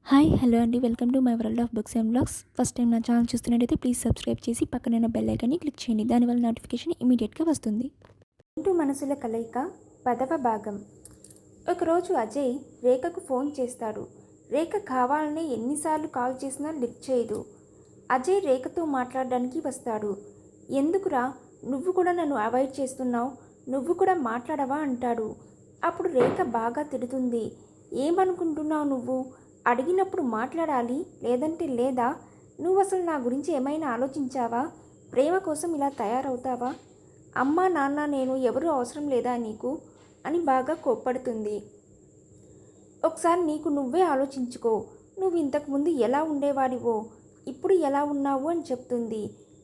Hi hello అండి, welcome to my world of books and blogs. First time నా channel చూస్తున్నట్టయితే please subscribe చేసి పక్కన బెల్ ఐకాన్ని క్లిక్ చేయండి. దానివల్ల నోటిఫికేషన్ ఇమీడియట్గా వస్తుంది. రెండు మనసుల కలయిక 10వ భాగం. ఒకరోజు అజయ్ రేఖకు ఫోన్ చేస్తాడు. రేఖ కావాలనే ఎన్నిసార్లు కాల్ చేసినా లిఫ్ట్ చేయదు. అజయ్ రేఖతో మాట్లాడడానికి వస్తాడు. ఎందుకురా, నువ్వు కూడా నన్ను అవాయిడ్ చేస్తున్నావు, నువ్వు కూడా మాట్లాడవా అంటాడు. అప్పుడు రేఖ బాగా తిడుతుంది. ఏమనుకుంటున్నావు నువ్వు? అడిగినప్పుడు మాట్లాడాలి, లేదంటే లేదా? నువ్వు అసలు నా గురించి ఏమైనా ఆలోచించావా? ప్రేమ కోసం ఇలా తయారవుతావా? అమ్మా నాన్న నేను ఎవరూ అవసరం లేదా నీకు అని బాగా కోప్పడుతుంది. ఒకసారి నీకు నువ్వే ఆలోచించుకో. నువ్వు ఇంతకుముందు ఎలా ఉండేవాడివో ఇప్పుడు ఎలా ఉన్నావు అని చెప్తుంది.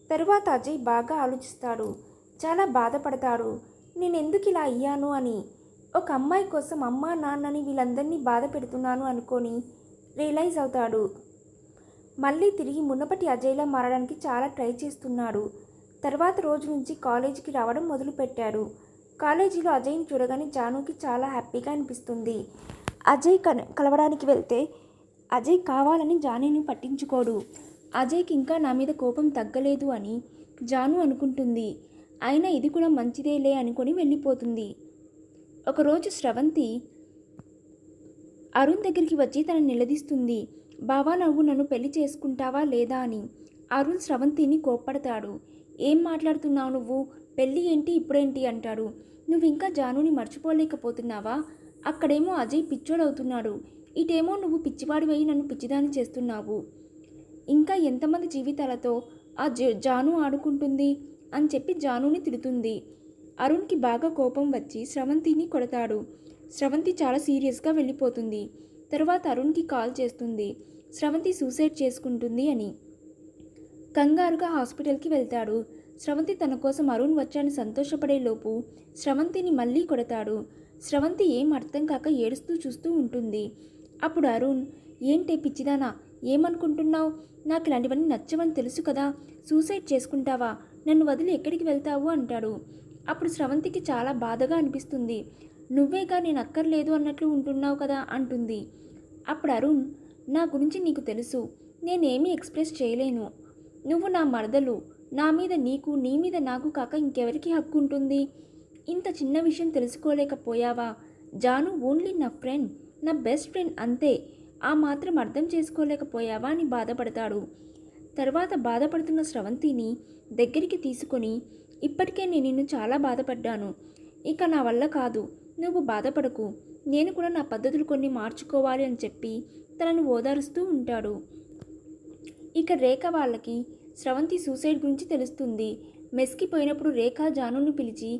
తరువాత అజయ్ బాగా ఆలోచిస్తాడు. చాలా బాధపడతాడు. నేను ఎందుకు ఇలా అయ్యాను అని. ఒక అమ్మాయి కోసం అమ్మా నాన్నని వీళ్ళందరినీ బాధ పెడుతున్నాను అనుకొని రియలైజ్ అవుతాడు. మళ్ళీ తిరిగి మునపటి అజయ్లా మారడానికి చాలా ట్రై చేస్తున్నాడు. తర్వాత రోజు నుంచి కాలేజీకి రావడం మొదలుపెట్టాడు. కాలేజీలో అజయ్ని చూడగానే జానుకి చాలా హ్యాపీగా అనిపిస్తుంది. అజయ్ కలవడానికి వెళ్తే అజయ్ కావాలని జానీని పట్టించుకోడు. అజయ్కి ఇంకా నా మీద కోపం తగ్గలేదు అని జాను అనుకుంటుంది. అయినా ఇది కూడా మంచిదేలే అనుకొని వెళ్ళిపోతుంది. ఒకరోజు స్రవంతి అరుణ్ దగ్గరికి వచ్చి తనని నిలదీస్తుంది. బావా, నువ్వు నన్ను పెళ్లి చేసుకుంటావా లేదా అని. అరుణ్ స్రవంతిని కోప్పడతాడు. ఏం మాట్లాడుతున్నావు నువ్వు? పెళ్ళి ఏంటి ఇప్పుడేంటి అంటాడు. నువ్వు ఇంకా జానుని మర్చిపోలేకపోతున్నావా? అక్కడేమో అజయ్ పిచ్చోడవుతున్నాడు, ఇటేమో నువ్వు పిచ్చివాడివై నన్ను పిచ్చిదాన్ని చేస్తున్నావు. ఇంకా ఎంతమంది జీవితాలతో ఆ జాను ఆడుకుంటుంది అని చెప్పి జానుని తిడుతుంది. అరుణ్కి బాగా కోపం వచ్చి స్రవంతిని కొడతాడు. స్రవంతి చాలా సీరియస్గా వెళ్ళిపోతుంది. తర్వాత అరుణ్కి కాల్ చేస్తుంది స్రవంతి సూసైడ్ చేసుకుంటుంది అని. కంగారుగా హాస్పిటల్కి వెళ్తాడు. స్రవంతి తన కోసం అరుణ్ వచ్చాని సంతోషపడేలోపు స్రవంతిని మళ్ళీ కొడతాడు. స్రవంతి ఏం అర్థం కాక ఏడుస్తూ చూస్తూ ఉంటుంది. అప్పుడు అరుణ్, ఏంటే పిచ్చిదానా, ఏమనుకుంటున్నావు? నాకు ఇలాంటివన్నీ నచ్చవని తెలుసు కదా, సూసైడ్ చేసుకుంటావా? నన్ను వదిలి ఎక్కడికి వెళ్తావు అంటాడు. అప్పుడు స్రవంతికి చాలా బాధగా అనిపిస్తుంది. నువ్వేగా నేను అక్కర్లేదు అన్నట్లు ఉంటున్నావు కదా అంటుంది. అప్పుడు అరుణ్, నా గురించి నీకు తెలుసు, నేనేమీ ఎక్స్ప్రెస్ చేయలేను. నువ్వు నా మరదలు, నా మీద నీకు, నీ మీద నాకు కాక ఇంకెవరికి హక్కు ఉంటుంది? ఇంత చిన్న విషయం తెలుసుకోలేకపోయావా? జాను ఓన్లీ నా ఫ్రెండ్, నా బెస్ట్ ఫ్రెండ్ అంతే. ఆ మాత్రం అర్థం చేసుకోలేకపోయావా అని బాధపడతాడు. తర్వాత బాధపడుతున్న స్రవంతిని దగ్గరికి తీసుకొని, ఇప్పటికే నేను నిన్ను చాలా బాధపడ్డాను, ఇక నా వల్ల కాదు, నువ్వు బాధపడకు, నేను కూడా నా పద్ధతులు కొన్ని మార్చుకోవాలి అని చెప్పి తనను ఓదారుస్తూ ఉంటాడు. ఇక రేఖ వాళ్ళకి స్రవంతి సూసైడ్ గురించి తెలుస్తుంది. మెస్కి పోయినప్పుడు రేఖ జానుని పిలిచి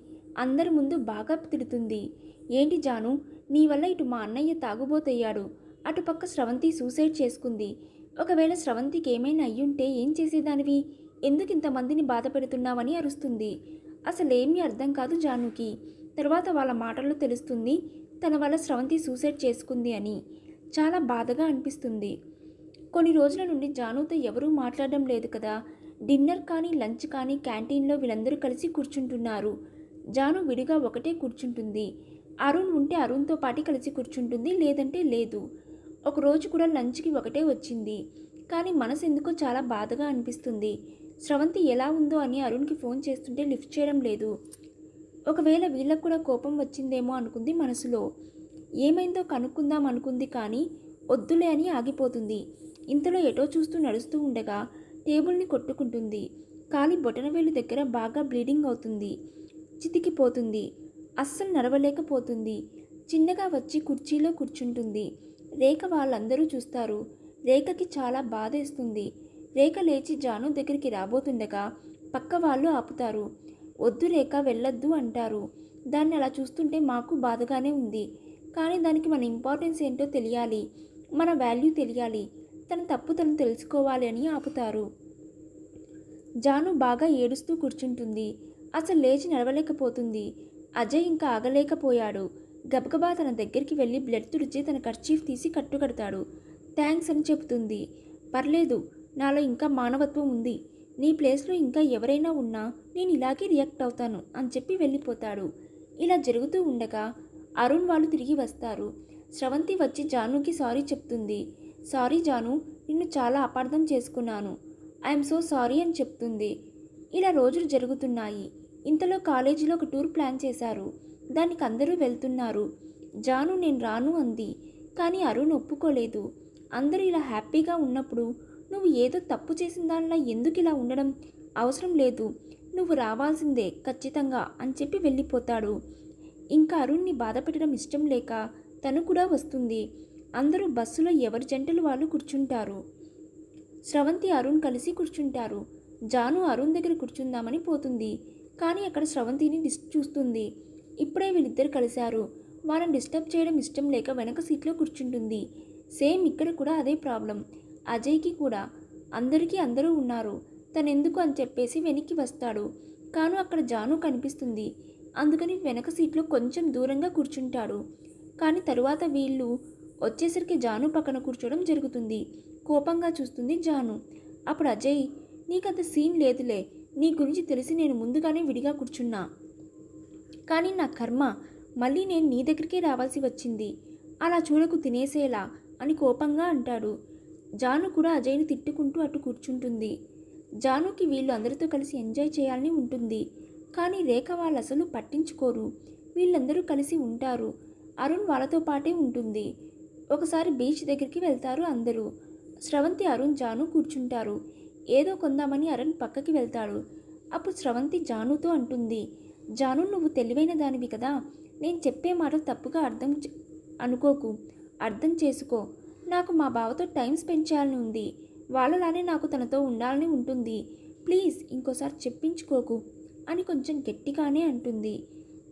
అందరి ముందు బాగా తిడుతుంది. ఏంటి జాను, నీ వల్ల ఇటు మా అన్నయ్య తాగుబోతయ్యాడు, అటుపక్క స్రవంతి సూసైడ్ చేసుకుంది. ఒకవేళ స్రవంతికి ఏమైనా అయ్యుంటే ఏం చేసేదానివి? ఎందుకు ఇంతమందిని బాధ పెడుతున్నావని అరుస్తుంది. అసలేమీ అర్థం కాదు జానుకి. తర్వాత వాళ్ళ మాటల్లో తెలుస్తుంది తన వల్ల స్రవంతి సూసైడ్ చేసుకుంది అని. చాలా బాధగా అనిపిస్తుంది. కొన్ని రోజుల నుండి జానుతో ఎవరూ మాట్లాడడం లేదు కదా. డిన్నర్ కానీ లంచ్ కానీ క్యాంటీన్లో వీళ్ళందరూ కలిసి కూర్చుంటున్నారు. జాను విడిగా ఒకటే కూర్చుంటుంది. అరుణ్ ఉంటే అరుణ్తో పాటు కలిసి కూర్చుంటుంది, లేదంటే లేదు. ఒకరోజు కూడా లంచ్కి ఒకటే వచ్చింది. కానీ మనసు ఎందుకో చాలా బాధగా అనిపిస్తుంది. స్రవంతి ఎలా ఉందో అని అరుణ్కి ఫోన్ చేస్తుంటే లిఫ్ట్ చేయడం లేదు. ఒకవేళ వీళ్ళకు కూడా కోపం వచ్చిందేమో అనుకుంది మనసులో. ఏమైందో కనుక్కుందాం అనుకుంది, కానీ వద్దులే అని ఆగిపోతుంది. ఇంతలో ఎటో చూస్తూ నడుస్తూ ఉండగా టేబుల్ని కొట్టుకుంటుంది. కాలి బొటనవేలు దగ్గర బాగా బ్లీడింగ్ అవుతుంది. చితికిపోతుంది. అస్సలు నడవలేకపోతుంది. చిన్నగా వచ్చి కుర్చీలో కూర్చుంటుంది. రేఖ వాళ్ళందరూ చూస్తారు. రేఖకి చాలా బాధేస్తుంది. రేఖ లేచి జాను దగ్గరికి రాబోతుండగా పక్క వాళ్ళు ఆపుతారు. వద్దు రేఖ, వెళ్ళొద్దు అంటారు. దాన్ని అలా చూస్తుంటే మాకు బాధగానే ఉంది, కానీ దానికి మన ఇంపార్టెన్స్ ఏంటో తెలియాలి, మన వాల్యూ తెలియాలి, తన తప్పు తను తెలుసుకోవాలి అని ఆపుతారు. జాను బాగా ఏడుస్తూ కూర్చుంటుంది. అసలు లేచి నడవలేకపోతుంది. అజయ్ ఇంకా ఆగలేకపోయాడు. గబగబా తన దగ్గరికి వెళ్ళి బ్లడ్ తుడిచి తన కర్చీఫ్ తీసి కట్టుకడతాడు. థ్యాంక్స్ అని చెబుతుంది. పర్లేదు, నాలో ఇంకా మానవత్వం ఉంది, నీ ప్లేస్లో ఇంకా ఎవరైనా ఉన్నా నేను ఇలాగే రియాక్ట్ అవుతాను అని చెప్పి వెళ్ళిపోతాడు. ఇలా జరుగుతూ ఉండగా అరుణ్ వాళ్ళు తిరిగి వస్తారు. స్రవంతి వచ్చి జానుకి సారీ చెప్తుంది. సారీ జాను, నిన్ను చాలా అపార్థం చేసుకున్నాను. ఐఎమ్ సో సారీ అని చెప్తుంది. ఇలా రోజులు జరుగుతున్నాయి. ఇంతలో కాలేజీలో ఒక టూర్ ప్లాన్ చేశారు. దానికి అందరూ వెళ్తున్నారు. జాను నేను రాను అంది. కానీ అరుణ్ ఒప్పుకోలేదు. అందరూ ఇలా హ్యాపీగా ఉన్నప్పుడు నువ్వు ఏదో తప్పు చేసిన దానిలా ఎందుకు ఇలా ఉండడం అవసరం లేదు, నువ్వు రావాల్సిందే ఖచ్చితంగా అని చెప్పి వెళ్ళిపోతాడు. ఇంకా అరుణ్ని బాధ పెట్టడం ఇష్టం లేక తను కూడా వస్తుంది. అందరూ బస్సులో ఎవరి జంటలు వాళ్ళు కూర్చుంటారు. స్రవంతి అరుణ్ కలిసి కూర్చుంటారు. జాను అరుణ్ దగ్గర కూర్చుందామని పోతుంది. కానీ అక్కడ స్రవంతిని చూస్తుంది. ఇప్పుడే వీళ్ళిద్దరు కలిశారు. వాళ్ళని డిస్టర్బ్ చేయడం ఇష్టం లేక వెనక సీట్లో కూర్చుంటుంది. సేమ్ ఇక్కడ కూడా అదే ప్రాబ్లం. అజయ్కి కూడా అందరికీ అందరూ ఉన్నారు, తనెందుకు అని చెప్పేసి వెనక్కి వస్తాడు. కాను అక్కడ జాను కనిపిస్తుంది. అందుకని వెనక సీట్లో కొంచెం దూరంగా కూర్చుంటాడు. కానీ తరువాత వీళ్ళు వచ్చేసరికి జాను పక్కన కూర్చోవడం జరుగుతుంది. కోపంగా చూస్తుంది జాను. అప్పుడు అజయ్, నీకంత సీన్ లేదులే, నీ గురించి తెలిసి నేను ముందుగానే విడిగా కూర్చున్నా. కానీ నా కర్మ, మళ్ళీ నేను నీ దగ్గరికే రావాల్సి వచ్చింది. అలా చూడకు తినేసేలా అని కోపంగా అంటాడు. జాను కూడా అజయ్ని తిట్టుకుంటూ అటు కూర్చుంటుంది. జానుకి వీళ్ళు అందరితో కలిసి ఎంజాయ్ చేయాలని ఉంటుంది. కానీ రేఖ వాళ్ళు అసలు పట్టించుకోరు. వీళ్ళందరూ కలిసి ఉంటారు. అరుణ్ వాళ్ళతో పాటే ఉంటుంది. ఒకసారి బీచ్ దగ్గరికి వెళ్తారు అందరూ. స్రవంతి అరుణ్ జాను కూర్చుంటారు. ఏదో కొందామని అరుణ్ పక్కకి వెళ్తాడు. అప్పుడు స్రవంతి జానుతో అంటుంది, జాను నువ్వు తెలివైన దానివి కదా, నేను చెప్పే మాటలు తప్పుగా అనుకోకు, అర్థం చేసుకో. నాకు మా బావతో టైం స్పెండ్ చేయాలని ఉంది. వాళ్ళలానే నాకు తనతో ఉండాలని ఉంటుంది. ప్లీజ్ ఇంకోసారి చెప్పించుకోకు అని కొంచెం గట్టిగానే అంటుంది.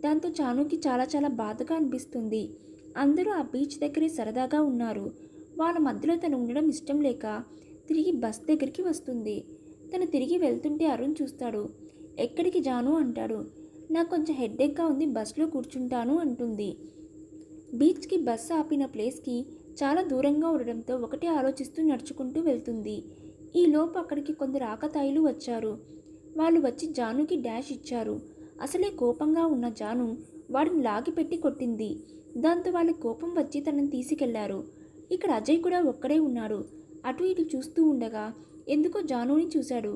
దాంతో జానుకి చాలా చాలా బాధగా అనిపిస్తుంది. అందరూ ఆ బీచ్ దగ్గరే సరదాగా ఉన్నారు. వాళ్ళ మధ్యలో తను ఉండడం ఇష్టం లేక తిరిగి బస్ దగ్గరికి వస్తుంది. తను తిరిగి వెళ్తుంటే అరుణ్ చూస్తాడు. ఎక్కడికి జాను అంటాడు. నాకు కొంచెం హెడ్ఏక్గా ఉంది, బస్లో కూర్చుంటాను అంటుంది. బీచ్కి బస్సు ఆపిన ప్లేస్కి చాలా దూరంగా ఉండడంతో ఒకటే ఆలోచిస్తూ నడుచుకుంటూ వెళ్తుంది. ఈ లోపు అక్కడికి కొందరు ఆకతాయిలు వచ్చారు. వాళ్ళు వచ్చి జానుకి డాష్ ఇచ్చారు. అసలే కోపంగా ఉన్న జాను వాడిని లాగిపెట్టి కొట్టింది. దాంతో వాళ్ళ కోపం వచ్చి తనని తీసుకెళ్లారు. ఇక్కడ అజయ్ కూడా ఒక్కడే ఉన్నాడు. అటు ఇటు చూస్తూ ఉండగా ఎందుకో జానుని చూశాడు.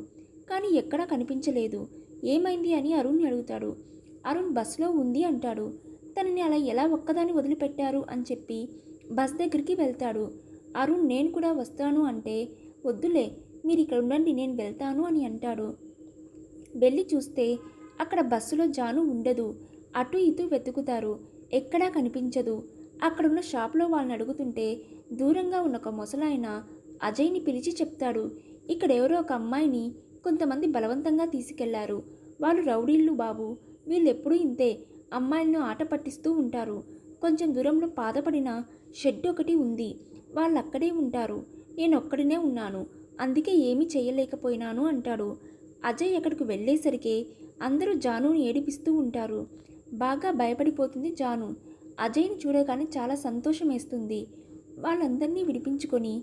కానీ ఎక్కడా కనిపించలేదు. ఏమైంది అని అరుణ్ని అడుగుతాడు. అరుణ్ బస్సులో ఉంది అంటాడు. తనని అలా ఎలా ఒక్కదాన్ని వదిలిపెట్టారు అని చెప్పి బస్ దగ్గరికి వెళ్తాడు. అరుణ్ నేను కూడా వస్తాను అంటే, వద్దులే మీరు ఇక్కడ ఉండండి నేను వెళ్తాను అని అంటాడు. వెళ్ళి చూస్తే అక్కడ బస్సులో జాను ఉండదు. అటు ఇటు వెతుకుతారు, ఎక్కడా కనిపించదు. అక్కడున్న షాప్లో వాళ్ళని అడుగుతుంటే దూరంగా ఉన్న ఒక ముసలాయన అజయ్ని పిలిచి చెప్తాడు, ఇక్కడ ఎవరో ఒక అమ్మాయిని కొంతమంది బలవంతంగా తీసుకెళ్లారు. వాళ్ళు రౌడీళ్ళు బాబు, వీళ్ళెప్పుడూ ఇంతే, అమ్మాయిలను ఆట పట్టిస్తూ ఉంటారు. కొంచెం దూరంలో పాతపడిన షెడ్ ఒకటి ఉంది, వాళ్ళు అక్కడే ఉంటారు. నేను ఒక్కడినే ఉన్నాను, అందుకే ఏమీ చేయలేకపోయినాను అంటాడు. అజయ్ అక్కడికి వెళ్ళేసరికి అందరూ జానుని ఏడిపిస్తూ ఉంటారు. బాగా భయపడిపోతుంది జాను. అజయ్ని చూడగానే చాలా సంతోషం వేస్తుంది. వాళ్ళందరినీ విడిపించుకొని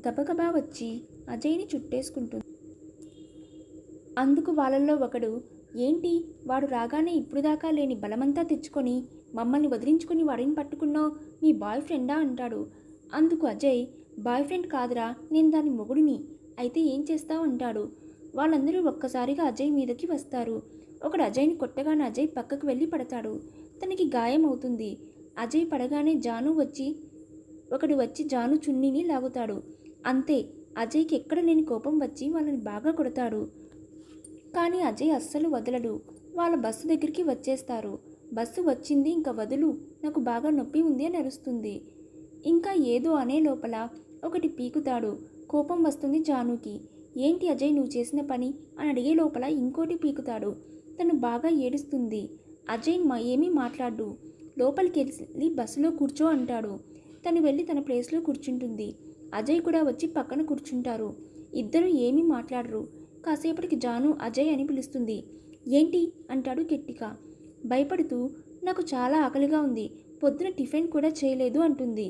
గబగబా వచ్చి అజయ్ని చుట్టేసుకుంటుంది. అందుకు వాళ్ళల్లో ఒకడు, ఏంటి వాడు రాగానే ఇప్పుడు దాకా లేని బలమంతా తెచ్చుకొని మమ్మల్ని వదిలించుకొని వాడిని పట్టుకున్నావు, మీ బాయ్ ఫ్రెండా అంటాడు. అందుకు అజయ్, బాయ్ ఫ్రెండ్ కాదురా, నేను దాని మొగుడిని, అయితే ఏం చేస్తావు అంటాడు. వాళ్ళందరూ ఒక్కసారిగా అజయ్ మీదకి వస్తారు. ఒకడు అజయ్ని కొట్టగానే అజయ్ పక్కకు వెళ్ళి పడతాడు. తనకి గాయం అవుతుంది. అజయ్ పడగానే ఒకడు వచ్చి జాను చున్నీని లాగుతాడు. అంతే, అజయ్కి ఎక్కడ లేని కోపం వచ్చి వాళ్ళని బాగా కొడతాడు. కానీ అజయ్ అస్సలు వదలడు. వాళ్ళ బస్సు దగ్గరికి వచ్చేస్తారు. బస్సు వచ్చింది, ఇంకా వదులు, నాకు బాగా నొప్పి ఉంది అని అరుస్తుంది. ఇంకా ఏదో అనే లోపల ఒకటి పీకుతాడు. కోపం వస్తుంది జానుకి. ఏంటి అజయ్ నువ్వు చేసిన పని అని అడిగే లోపల ఇంకోటి పీకుతాడు. తను బాగా ఏడుస్తుంది. అజయ్ ఏమీ మాట్లాడు. లోపలికి వెళ్ళి బస్సులో కూర్చో అంటాడు. తను వెళ్ళి తన ప్లేస్లో కూర్చుంటుంది. అజయ్ కూడా వచ్చి పక్కన కూర్చుంటారు. ఇద్దరు ఏమీ మాట్లాడరు. కాసేపటికి జాను అజయ్ అని పిలుస్తుంది. ఏంటి అంటాడు గట్టిగా. భయపడుతూ, నాకు చాలా ఆకలిగా ఉంది, పొద్దున టిఫిన్ కూడా చేయలేదు అంటుంది.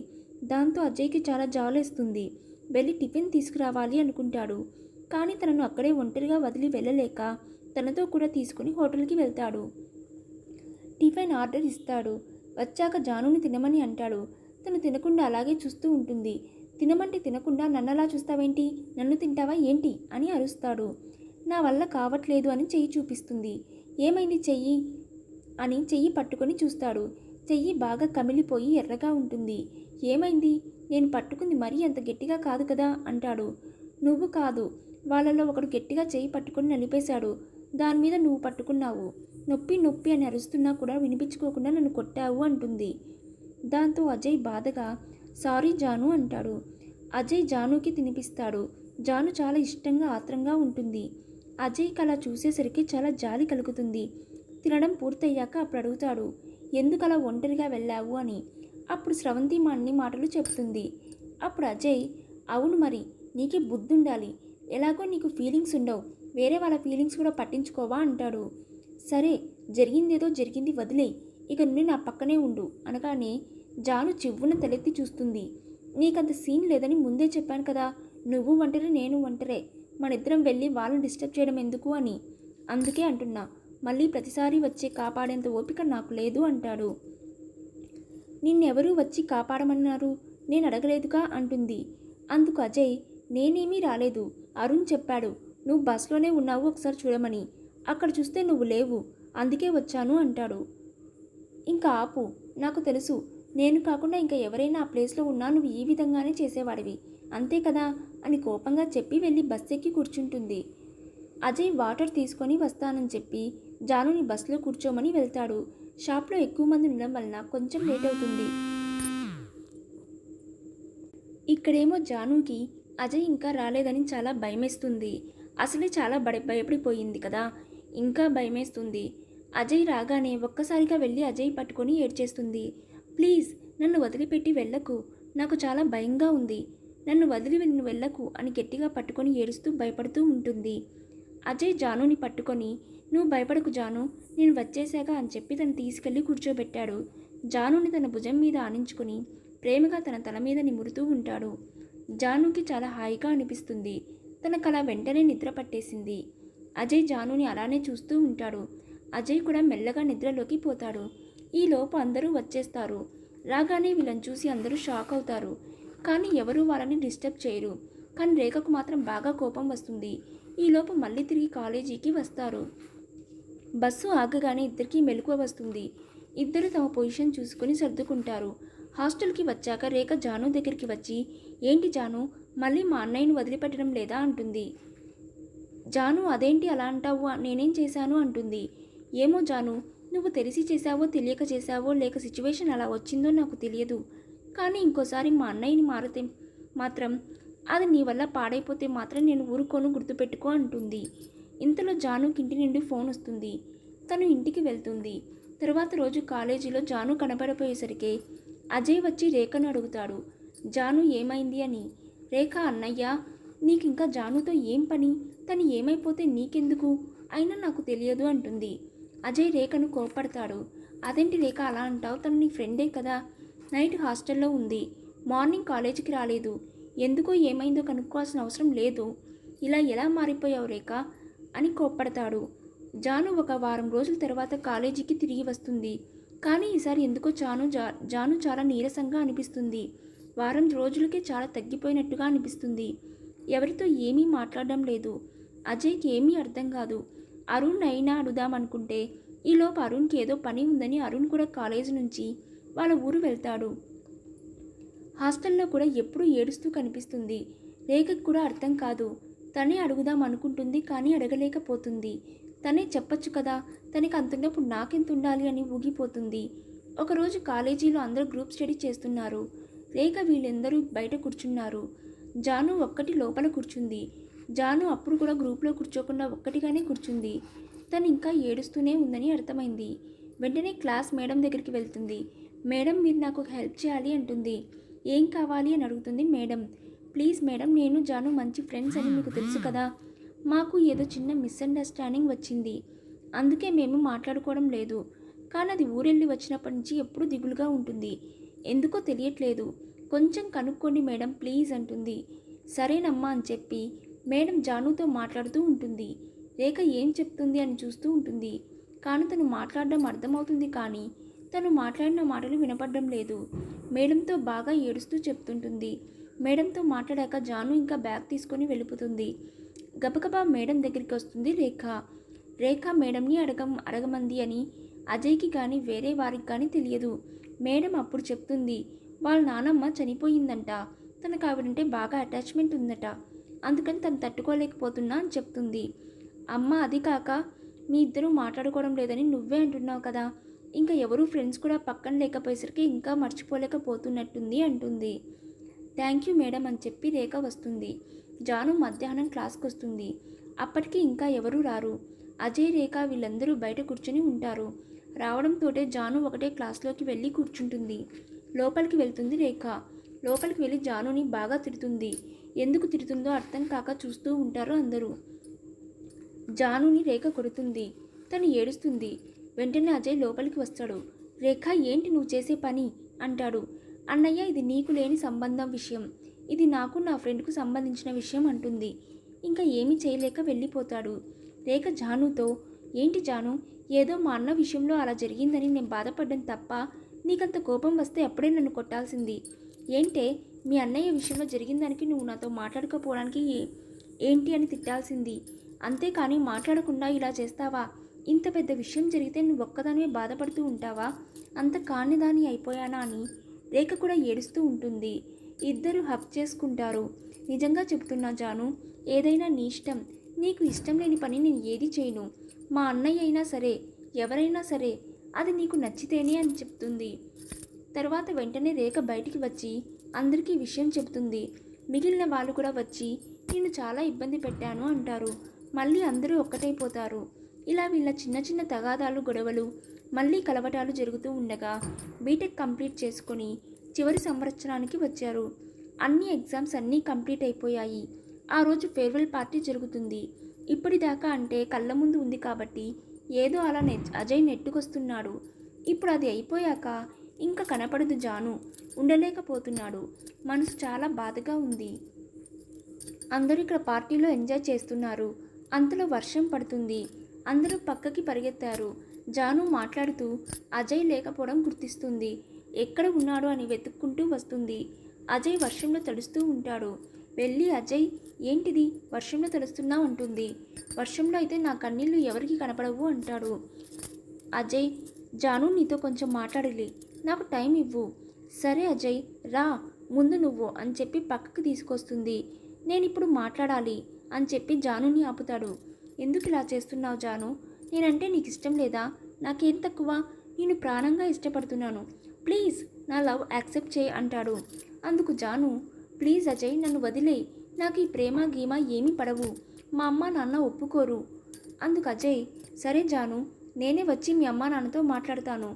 దాంతో అజయ్కి చాలా జాలేస్తుంది. వెళ్ళి టిఫిన్ తీసుకురావాలి అనుకుంటాడు. కానీ తనను అక్కడే ఒంటరిగా వదిలి వెళ్ళలేక తనతో కూడా తీసుకుని హోటల్కి వెళ్తాడు. టిఫిన్ ఆర్డర్ ఇస్తాడు. వచ్చాక జానుని తినమని అంటాడు. తను తినకుండా అలాగే చూస్తూ ఉంటుంది. తినమంటే తినకుండా నన్నలా చూస్తావేంటి, నన్ను తింటావా ఏంటి అని అరుస్తాడు. నా వల్ల కావట్లేదు అని చెయ్యి చూపిస్తుంది. ఏమైంది చెయ్యి అని చెయ్యి పట్టుకొని చూస్తాడు. చెయ్యి బాగా కమిలిపోయి ఎర్రగా ఉంటుంది. ఏమైంది, నేను పట్టుకుంది మరీ అంత గట్టిగా కాదు కదా అంటాడు. నువ్వు కాదు, వాళ్ళలో ఒకడు గట్టిగా చెయ్యి పట్టుకొని నలిపేశాడు, దాని మీద నువ్వు పట్టుకున్నావు, నొప్పి నొప్పి అని అరుస్తున్నా కూడా వినిపించుకోకుండా నన్ను కొట్టావు అంటుంది. దాంతో అజయ్ బాధగా సారీ జాను అంటాడు. అజయ్ జానుకి తినిపిస్తాడు. జాను చాలా ఇష్టంగా ఆత్రంగా ఉంటుంది. అజయ్కి అలా చూసేసరికి చాలా జాలి కలుగుతుంది. తినడం పూర్తయ్యాక అప్పుడు అడుగుతాడు, ఎందుకలా ఒంటరిగా వెళ్ళావు అని. అప్పుడు స్రవంతి మా అన్ని మాటలు చెప్తుంది. అప్పుడు అజయ్, అవును మరి, నీకే బుద్ధి ఉండాలి, ఎలాగో నీకు ఫీలింగ్స్ ఉండవు, వేరే వాళ్ళ ఫీలింగ్స్ కూడా పట్టించుకోవా అంటాడు. సరే, జరిగిందేదో జరిగింది, వదిలేయి, ఇక నుండి నా పక్కనే ఉండు అనగానే జాను చివ్వున తలెత్తి చూస్తుంది. నీకంత సీన్ లేదని ముందే చెప్పాను కదా, నువ్వు ఒంటరే నేను ఒంటరే, మనిద్దరం వెళ్ళి వాళ్ళని డిస్టర్బ్ చేయడం ఎందుకు అని. అందుకే అంటున్నా, మళ్ళీ ప్రతిసారి వచ్చి కాపాడేంత ఓపిక నాకు లేదు అంటాడు. నిన్నెవరూ వచ్చి కాపాడమన్నారు, నేను అడగలేదుగా అంటుంది. అందుకు అజయ్, నేనేమీ రాలేదు, అరుణ్ చెప్పాడు, నువ్వు బస్లోనే ఉన్నావు, ఒకసారి చూడమని. అక్కడ చూస్తే నువ్వు లేవు, అందుకే వచ్చాను అంటాడు. ఇంకా ఆపు, నాకు తెలుసు, నేను కాకుండా ఇంకా ఎవరైనా ఆ ప్లేస్లో ఉన్నా నువ్వు ఈ విధంగానే చేసేవాడివి, అంతే కదా అని కోపంగా చెప్పి వెళ్ళి బస్ ఎక్కి కూర్చుంటుంది. అజయ్ వాటర్ తీసుకొని వస్తానని చెప్పి జానుని బస్సులో కూర్చోమని వెళ్తాడు. షాప్లో ఎక్కువ మంది ఉండడం వలన కొంచెం లేట్ అవుతుంది. ఇక్కడేమో జానుకి అజయ్ ఇంకా రాలేదని చాలా భయమేస్తుంది. అసలే చాలా భయపడిపోయింది కదా, ఇంకా భయమేస్తుంది. అజయ్ రాగానే ఒక్కసారిగా వెళ్ళి అజయ్ పట్టుకొని ఏడ్చేస్తుంది. ప్లీజ్ నన్ను వదిలిపెట్టి వెళ్ళకు, నాకు చాలా భయంగా ఉంది, నన్ను వదిలి వెళ్ళకు అని గట్టిగా పట్టుకొని ఏడుస్తూ భయపడుతూ ఉంటుంది. అజయ్ జానుని పట్టుకొని, నువ్వు భయపడకు జాను, నేను వచ్చేశాక అని చెప్పి తను తీసుకెళ్లి కూర్చోబెట్టాడు. జానుని తన భుజం మీద ఆనించుకుని ప్రేమగా తన తల మీద నిమురుతూ ఉంటాడు. జానుకి చాలా హాయిగా అనిపిస్తుంది. తనకలా వెంటనే నిద్ర పట్టేసింది. అజయ్ జానుని అలానే చూస్తూ ఉంటాడు. అజయ్ కూడా మెల్లగా నిద్రలోకి పోతాడు. ఈలోపు అందరూ వచ్చేస్తారు. రాగానే వీళ్ళని చూసి అందరూ షాక్ అవుతారు. కానీ ఎవరూ వాళ్ళని డిస్టర్బ్ చేయరు. కానీ రేఖకు మాత్రం బాగా కోపం వస్తుంది. ఈలోపు మళ్ళీ తిరిగి కాలేజీకి వస్తారు. బస్సు ఆగగానే ఇద్దరికీ మెలకువ వస్తుంది. ఇద్దరు తమ పొజిషన్ చూసుకుని సర్దుకుంటారు. హాస్టల్కి వచ్చాక రేఖ జాను దగ్గరికి వచ్చి, ఏంటి జాను, మళ్ళీ మా అన్నయ్యను వదిలిపెట్టడం లేదా అంటుంది. జాను, అదేంటి అలా అంటావు, నేనేం చేశాను అంటుంది. ఏమో జాను, నువ్వు తెలిసి చేశావో తెలియక చేశావో లేక సిచ్యువేషన్ అలా వచ్చిందో నాకు తెలియదు, కానీ ఇంకోసారి మా అన్నయ్యని మారితే మాత్రం అది నీ వల్ల పాడైపోతే మాత్రం నేను ఊరుకోను, గుర్తుపెట్టుకో అంటుంది. ఇంతలో జానుకి ఇంటి నుండి ఫోన్ వస్తుంది. తను ఇంటికి వెళ్తుంది. తర్వాత రోజు కాలేజీలో జాను కనబడిపోయేసరికి అజయ్ వచ్చి రేఖను అడుగుతాడు, జాను ఏమైంది అని. రేఖ, అన్నయ్య, నీకు ఇంకా జానుతో ఏం పని, తను ఏమైపోతే నీకెందుకు, అయినా నాకు తెలియదు అంటుంది. అజయ్ రేఖను కోపడతాడు. అదేంటి రేఖ అలా అంటావు, తను నీ ఫ్రెండే కదా, నైట్ హాస్టల్లో ఉంది, మార్నింగ్ కాలేజీకి రాలేదు, ఎందుకో ఏమైందో కనుక్కోవాల్సిన అవసరం లేదు, ఇలా ఎలా మారిపోయావు రేఖ అని కోప్పడతాడు. జాను ఒక వారం రోజుల తర్వాత కాలేజీకి తిరిగి వస్తుంది. కానీ ఈసారి ఎందుకో జాను చాలా నీరసంగా అనిపిస్తుంది. వారం రోజులకే చాలా తగ్గిపోయినట్టుగా అనిపిస్తుంది. ఎవరితో ఏమీ మాట్లాడడం లేదు. అజయ్కి ఏమీ అర్థం కాదు. అరుణ్ అయినా అడుగుదామనుకుంటే ఈలోపు అరుణ్కి ఏదో పని ఉందని అరుణ్ కూడా కాలేజీ నుంచి వాళ్ళ ఊరు వెళ్తాడు. హాస్టల్లో కూడా ఎప్పుడూ ఏడుస్తూ కనిపిస్తుంది. రేఖకు కూడా అర్థం కాదు. తనే అడుగుదాం అనుకుంటుంది, కానీ అడగలేకపోతుంది. తనే చెప్పచ్చు కదా, తనకి అంతున్నప్పుడు నాకెంత ఉండాలి అని ఊగిపోతుంది. ఒకరోజు కాలేజీలో అందరూ గ్రూప్ స్టడీ చేస్తున్నారు. రేఖ వీళ్ళందరూ బయట కూర్చున్నారు. జాను ఒక్కటి లోపల కూర్చుంది. జాను అప్పుడు కూడా గ్రూప్లో కూర్చోకుండా ఒక్కటిగానే కూర్చుంది. తను ఇంకా ఏడుస్తూనే ఉందని అర్థమైంది. వెంటనే క్లాస్ మేడం దగ్గరికి వెళ్తుంది. మేడం, మీరు నాకు హెల్ప్ చేయాలి అంటుంది. ఏం కావాలి అని అడుగుతుంది మేడం. ప్లీజ్ మేడం, నేను జాను మంచి ఫ్రెండ్స్ అని మీకు తెలుసు కదా, మాకు ఏదో చిన్న మిస్అండర్స్టాండింగ్ వచ్చింది, అందుకే మేము మాట్లాడుకోవడం లేదు, కానీ అది ఊరెళ్ళి వచ్చినప్పటి నుంచి ఎప్పుడూ దిగులుగా ఉంటుంది, ఎందుకో తెలియట్లేదు, కొంచెం కనుక్కోండి మేడం ప్లీజ్ అంటుంది. సరేనమ్మా అని చెప్పి మేడం జానుతో మాట్లాడుతూ ఉంటుంది. రేఖ ఏం చెప్తుంది అని చూస్తూ ఉంటుంది. కానీ తను మాట్లాడడం అర్థమవుతుంది, కానీ తను మాట్లాడిన మాటలు వినపడడం లేదు. మేడంతో బాగా ఏడుస్తూ చెప్తుంటుంది. మేడంతో మాట్లాడాక జాను ఇంకా బ్యాగ్ తీసుకొని వెళ్ళిపోతుంది. గబగబా మేడం దగ్గరికి వస్తుంది రేఖ. రేఖ మేడంని అడగమంది అని అజయ్కి కానీ వేరే వారికి కానీ తెలియదు. మేడం అప్పుడు చెప్తుంది, వాళ్ళ నానమ్మ చనిపోయిందంట, తనకు ఆవిడంటే బాగా అటాచ్మెంట్ ఉందట, అందుకని తను తట్టుకోలేకపోతున్నా అని చెప్తుంది. అమ్మ అది కాక మీ ఇద్దరూ మాట్లాడుకోవడం లేదని నువ్వే అంటున్నావు కదా, ఇంకా ఎవరు ఫ్రెండ్స్ కూడా పక్కన లేకపోయేసరికి ఇంకా మర్చిపోలేకపోతున్నట్టుంది అంటుంది. థ్యాంక్ యూ మేడం అని చెప్పి రేఖ వస్తుంది. జాను మధ్యాహ్నం క్లాస్కి వస్తుంది. అప్పటికి ఇంకా ఎవరూ రారు. అజయ్, రేఖ వీళ్ళందరూ బయట కూర్చొని ఉంటారు. రావడంతోటే జాను ఒకటే క్లాస్లోకి వెళ్ళి కూర్చుంటుంది. లోపలికి వెళ్తుంది రేఖ. లోపలికి వెళ్ళి జానుని బాగా తిడుతుంది. ఎందుకు తిడుతుందో అర్థం కాక చూస్తూ ఉంటారు అందరూ. జానుని రేఖ కొడుతుంది. తను ఏడుస్తుంది. వెంటనే అజయ్ లోపలికి వస్తాడు. రేఖ, ఏంటి నువ్వు చేసే పని అంటాడు. అన్నయ్య, ఇది నీకు లేని సంబంధం విషయం, ఇది నాకు నా ఫ్రెండ్కు సంబంధించిన విషయం అంటుంది. ఇంకా ఏమీ చేయలేక వెళ్ళిపోతాడు. రేఖ జానుతో, ఏంటి జాను, ఏదో మా అన్న విషయంలో అలా జరిగిందని నేను బాధపడ్డం తప్ప నీకంత కోపం వస్తే అప్పుడే నన్ను కొట్టాల్సింది. ఏంటే మీ అన్నయ్య విషయంలో జరిగిన దానికి నువ్వు నాతో మాట్లాడకపోవడానికి ఏంటి అని తిట్టాల్సింది, అంతేకాని మాట్లాడకుండా ఇలా చేస్తావా? ఇంత పెద్ద విషయం జరిగితే నువ్వు ఒక్కదానివే బాధపడుతూ ఉంటావా? అంత కానిదాని అయిపోయానా అని రేఖ కూడా ఏడుస్తూ ఉంటుంది. ఇద్దరు హక్ చేసుకుంటారు. నిజంగా చెప్తున్నా జాను, ఏదైనా నీ ఇష్టం, నీకు ఇష్టం లేని పని నేను ఏది చేయను. మా అన్నయ్య అయినా సరే, ఎవరైనా సరే, అది నీకు నచ్చితేనే అని చెప్తుంది. తర్వాత వెంటనే రేఖ బయటికి వచ్చి అందరికీ విషయం చెప్తుంది. మిగిలిన వాళ్ళు కూడా వచ్చి నేను చాలా ఇబ్బంది పెట్టాను అంటారు. మళ్ళీ అందరూ ఒక్కటైపోతారు. ఇలా వీళ్ళ చిన్న చిన్న తగాదాలు, గొడవలు, మళ్ళీ కలవటాలు జరుగుతూ ఉండగా బీటెక్ కంప్లీట్ చేసుకొని చివరి సంవత్సరానికి వచ్చారు. అన్ని ఎగ్జామ్స్ అన్నీ కంప్లీట్ అయిపోయాయి. ఆ రోజు ఫేర్వెల్ పార్టీ జరుగుతుంది. ఇప్పటిదాకా అంటే కళ్ళ ముందు ఉంది కాబట్టి ఏదో అలా అజయ్ నెట్టుకొస్తున్నాడు. ఇప్పుడు అది అయిపోయాక ఇంకా కనపడదు జాను. ఉండలేకపోతున్నాడు. మనసు చాలా బాధగా ఉంది. అందరూ ఇక్కడ పార్టీలో ఎంజాయ్ చేస్తున్నారు. అంతలో వర్షం పడుతుంది. అందరూ పక్కకి పరిగెత్తారు. జాను మాట్లాడుతూ అజయ్ లేకపోవడం గుర్తిస్తుంది. ఎక్కడ ఉన్నాడు అని వెతుక్కుంటూ వస్తుంది. అజయ్ వర్షంలో తడుస్తూ ఉంటాడు. వెళ్ళి, అజయ్, ఏంటిది వర్షంలో తడుస్తున్నావు అంటుంది. వర్షంలో అయితే నా కన్నీళ్ళు ఎవరికి కనపడవు అంటాడు. అజయ్, జాను నీతో కొంచెం మాట్లాడాలి, నాకు టైం ఇవ్వు. సరే అజయ్, రా ముందు నువ్వు అని చెప్పి పక్కకి తీసుకొస్తుంది. నేను ఇప్పుడు మాట్లాడాలి అని చెప్పి జానుని ఆపుతాడు. ఎందుకు ఇలా చేస్తున్నావు జాను? నేనంటే నీకు ఇష్టం లేదా? నాకేం తక్కువ? నేను ప్రాణంగా ఇష్టపడుతున్నాను. ప్లీజ్ నా లవ్ యాక్సెప్ట్ చేయి అంటాడు. అందుకు జాను, ప్లీజ్ అజయ్, నన్ను వదిలేయి, నాకు ఈ ప్రేమ గీమ ఏమీ పడవు, మా అమ్మ నాన్న ఒప్పుకోరు. అందుకు అజయ్, సరే జాను, నేనే వచ్చి మీ అమ్మ నాన్నతో మాట్లాడతాను,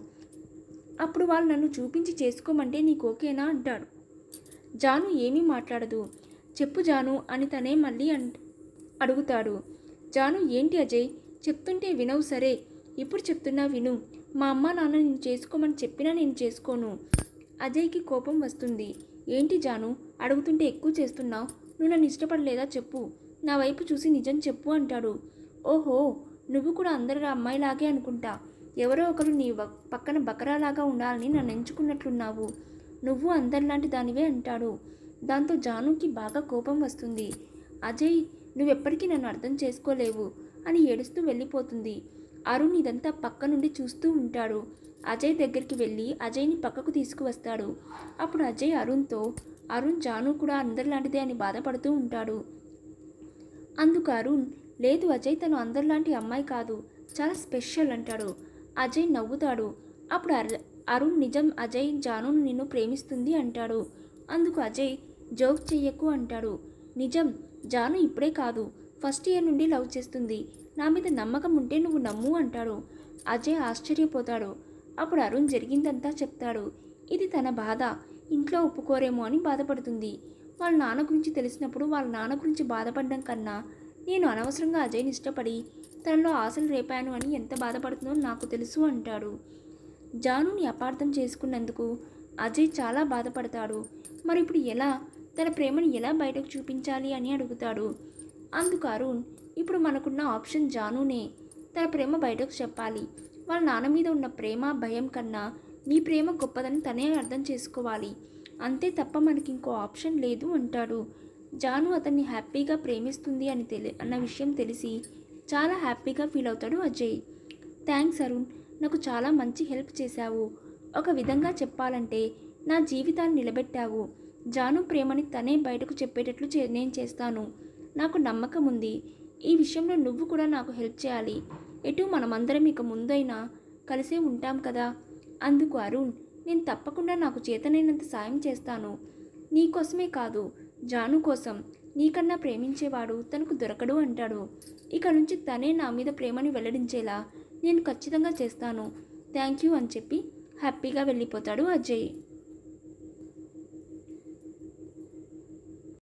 అప్పుడు వాళ్ళు నన్ను చూపించి చేసుకోమంటే నీకు ఓకేనా అంటాడు. జాను ఏమీ మాట్లాడదు. చెప్పు జాను అని తనే మళ్ళీ అడుగుతాడు. జాను, ఏంటి అజయ్, చెప్తుంటే వినవు, సరే ఇప్పుడు చెప్తున్నా విను. మా అమ్మ నాన్న నేను చేసుకోమని చెప్పినా నేను చేసుకోను. అజయ్కి కోపం వస్తుంది. ఏంటి జాను, అడుగుతుంటే ఎక్కువ చేస్తున్నావు, నువ్వు నన్ను ఇష్టపడలేదా చెప్పు, నా వైపు చూసి నిజం చెప్పు అంటాడు. ఓహో, నువ్వు కూడా అందరి అమ్మాయిలాగే అనుకుంటా, ఎవరో ఒకరు నీ పక్కన బకరాలాగా ఉండాలని నన్ను ఎంచుకున్నట్లున్నావు, నువ్వు అందరిలాంటి దానివే అంటాడు. దాంతో జానుకి బాగా కోపం వస్తుంది. అజయ్, నువ్వెప్పటికీ నన్ను అర్థం చేసుకోలేవు అని ఏడుస్తూ వెళ్ళిపోతుంది. అరుణ్ ఇదంతా పక్క నుండి చూస్తూ ఉంటాడు. అజయ్ దగ్గరికి వెళ్ళి అజయ్ని పక్కకు తీసుకువస్తాడు. అప్పుడు అజయ్ అరుణ్తో, అరుణ్, జాను కూడా అందరిలాంటిదే అని బాధపడుతూ ఉంటాడు. అందుకు అరుణ్, లేదు అజయ్, తను అందరిలాంటి అమ్మాయి కాదు, చాలా స్పెషల్ అంటాడు. అజయ్ నవ్వుతాడు. అప్పుడు అరుణ్, నిజం అజయ్, జానును నిన్ను ప్రేమిస్తుంది అంటాడు. అందుకు అజయ్, జోక్ చెయ్యకు అంటాడు. నిజం, జాను ఇప్పుడే కాదు, ఫస్ట్ ఇయర్ నుండి లవ్ చేస్తుంది, నా మీద నమ్మకం ఉంటే నువ్వు నమ్ము అంటాడు. అజయ్ ఆశ్చర్యపోతాడు. అప్పుడు అరుణ్ జరిగిందంతా చెప్తాడు. ఇది తన బాధ, ఇంట్లో ఒప్పుకోరేమో అని బాధపడుతుంది. వాళ్ళ నాన్న గురించి తెలిసినప్పుడు వాళ్ళ నాన్న గురించి బాధపడడం కన్నా నేను అనవసరంగా అజయ్ని ఇష్టపడి తనలో ఆశలు రేపాను అని ఎంత బాధపడుతుందో నాకు తెలుసు అంటాడు. జానుని అపార్థం చేసుకున్నందుకు అజయ్ చాలా బాధపడతాడు. మరి ఇప్పుడు ఎలా, తన ప్రేమను ఎలా బయటకు చూపించాలి అని అడుగుతాడు. అందుకు అరుణ్, ఇప్పుడు మనకున్న ఆప్షన్ జానునే, తన ప్రేమ బయటకు చెప్పాలి. వాళ్ళ నాన్న మీద ఉన్న ప్రేమ భయం కన్నా నీ ప్రేమ గొప్పదని తనే అర్థం చేసుకోవాలి. అంతే తప్ప మనకి ఇంకో ఆప్షన్ లేదు అంటాడు. జాను అతన్ని హ్యాపీగా ప్రేమిస్తుంది అన్న విషయం తెలిసి చాలా హ్యాపీగా ఫీల్ అవుతాడు అజయ్. థ్యాంక్స్ అరుణ్, నాకు చాలా మంచి హెల్ప్ చేశావు. ఒక విధంగా చెప్పాలంటే నా జీవితాన్ని నిలబెట్టావు. జాను ప్రేమని తనే బయటకు చెప్పేటట్లు నేను చేస్తాను. నాకు నమ్మకం ఉంది. ఈ విషయంలో నువ్వు కూడా నాకు హెల్ప్ చేయాలి. ఎటు మనమందరం ఇక ముందైనా కలిసే ఉంటాం కదా. అందుకు అరుణ్, నేను తప్పకుండా నాకు చేతనైనంత సాయం చేస్తాను. నీకోసమే కాదు, జాను కోసం. నీకన్నా ప్రేమించేవాడు తనకు దొరకడు అంటాడు. ఇక నుంచి తనే నా మీద ప్రేమని వెల్లడించేలా నేను ఖచ్చితంగా చేస్తాను. థ్యాంక్ యూ అని చెప్పి హ్యాపీగా వెళ్ళిపోతాడు అజయ్.